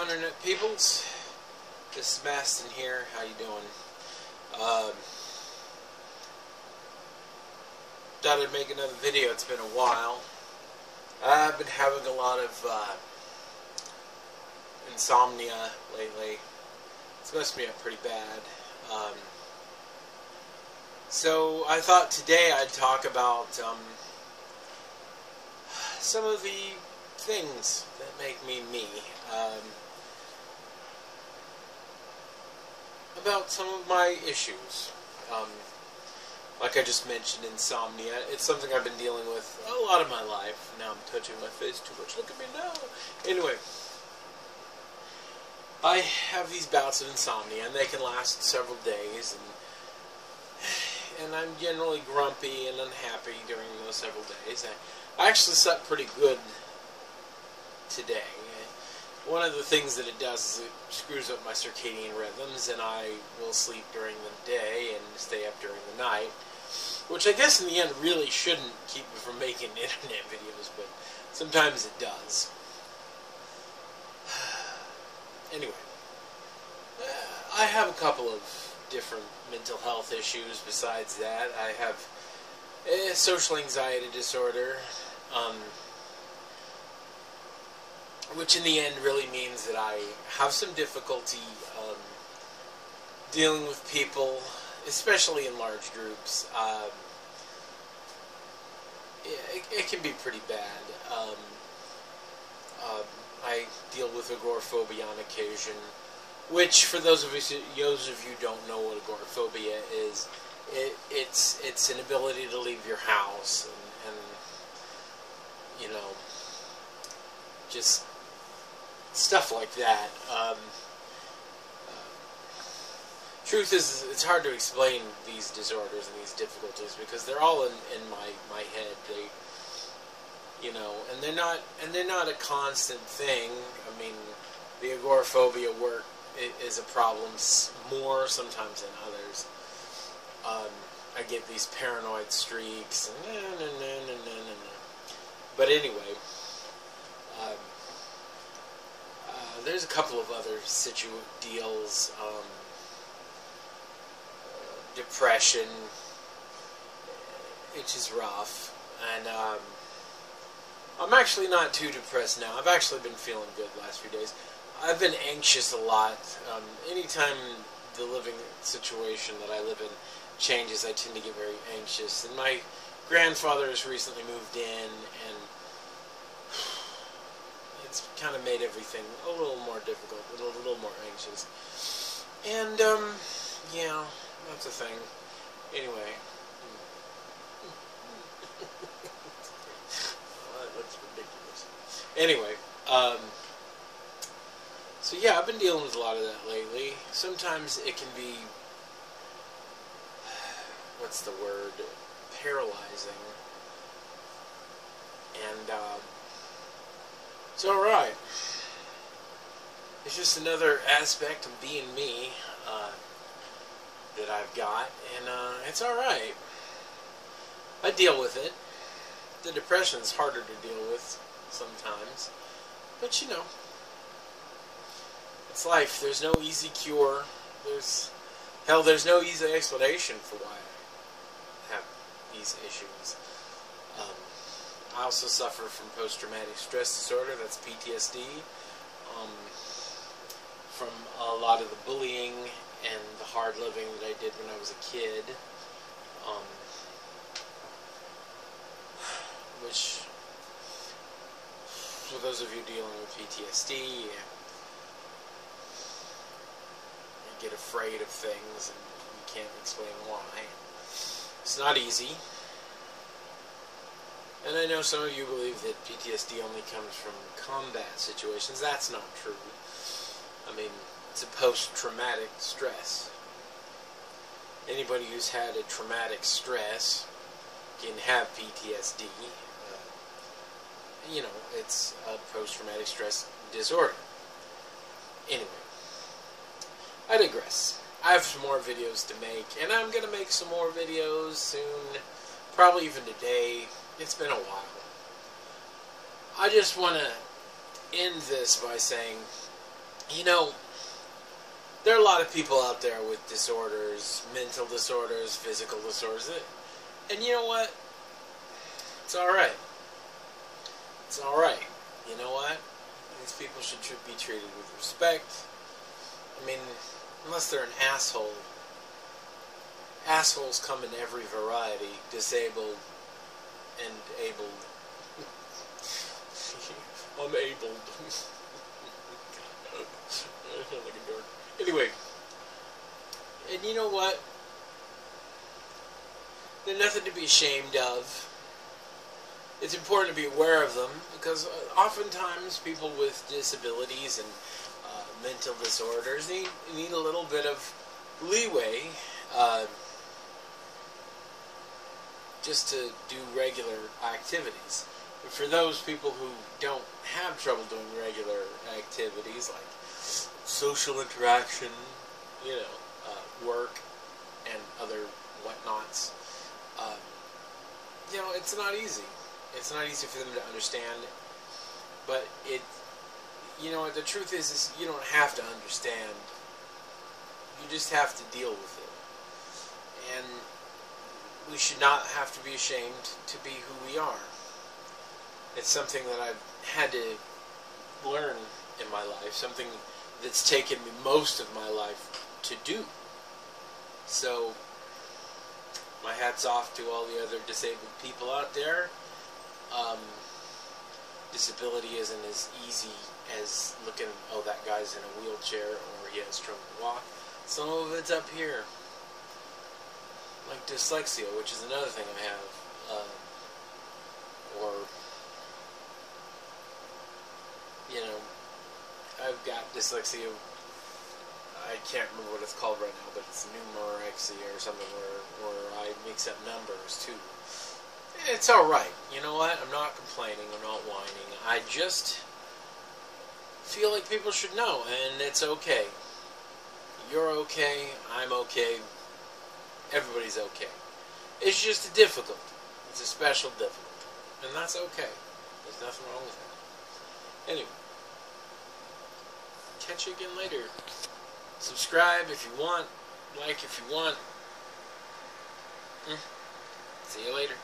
Internet peoples. This is Maston here. How you doing? Thought I'd make another video. It's been a while. I've been having a lot of insomnia lately. It's messed me up pretty bad. So I thought today I'd talk about some of the things that make me me. About some of my issues. Like I just mentioned, insomnia. It's something I've been dealing with a lot of my life. Now I'm touching my face too much. Look at me now. Anyway, I have these bouts of insomnia, and they can last several days, and I'm generally grumpy and unhappy during those several days. I actually slept pretty good today. One of the things that it does is it screws up my circadian rhythms, and I will sleep during the day and stay up during the night, which I guess in the end really shouldn't keep me from making internet videos, but sometimes it does. Anyway, I have a couple of different mental health issues besides that. I have a social anxiety disorder, which in the end really means that I have some difficulty dealing with people, especially in large groups. It can be pretty bad. I deal with agoraphobia on occasion, which, for those of you who don't know what agoraphobia is, it's an inability to leave your house, and you know, just stuff like that. Truth is, it's hard to explain these disorders and these difficulties because they're all in my head. They, you know, and they're not a constant thing. I mean, the agoraphobia work is a problem more sometimes than others. I get these paranoid streaks, and but anyway. There's a couple of other deals. Depression, which is rough, and I'm actually not too depressed now. I've actually been feeling good the last few days. I've been anxious a lot. Anytime the living situation that I live in changes, I tend to get very anxious. And my grandfather has recently moved in, and it's kind of made everything a little more difficult, a little more anxious. And, yeah, that's a thing. Anyway. Oh, that looks ridiculous. Anyway, so yeah, I've been dealing with a lot of that lately. Sometimes it can be, what's the word, paralyzing. And, it's alright. It's just another aspect of being me that I've got, and it's alright. I deal with it. The depression's harder to deal with sometimes, but you know, it's life. There's no easy cure. There's no easy explanation for why I have these issues. I also suffer from post-traumatic stress disorder, that's PTSD, from a lot of the bullying and the hard living that I did when I was a kid, which, for those of you dealing with PTSD, you get afraid of things and you can't explain why. It's not easy. And I know some of you believe that PTSD only comes from combat situations. That's not true. I mean, it's a post-traumatic stress. Anybody who's had a traumatic stress can have PTSD. You know, it's a post-traumatic stress disorder. Anyway, I digress. I have some more videos to make, and I'm going to make some more videos soon, probably even today. It's been a while. I just want to end this by saying You know, there are a lot of people out there with disorders, mental disorders, physical disorders, and you know what? It's alright. It's alright. You know what? These people should be treated with respect. I mean, unless they're an asshole. Assholes come in every variety, disabled and abled. Unabled. I sound like a dork. Anyway, and you know what? They're nothing to be ashamed of. It's important to be aware of them because oftentimes people with disabilities and mental disorders need a little bit of leeway just to do regular activities. But for those people who don't have trouble doing regular activities like social interaction, work, and other whatnots, it's not easy. It's not easy for them to understand, but the truth is you don't have to understand. You just have to deal with it. And we should not have to be ashamed to be who we are. It's something that I've had to learn in my life, something that's taken me most of my life to do. So, my hat's off to all the other disabled people out there. Disability isn't as easy as looking, oh, that guy's in a wheelchair or he has trouble to walk. Some of it's up here. Like dyslexia, which is another thing I have. I've got dyslexia. I can't remember what it's called right now, but it's numerexia or something where I mix up numbers too. It's alright. You know what? I'm not complaining. I'm not whining. I just feel like people should know, and it's okay. You're okay. I'm okay. Everybody's okay. It's just difficult. It's a special difficult. And that's okay. There's nothing wrong with that. Anyway. Catch you again later. Subscribe if you want. Like if you want. See you later.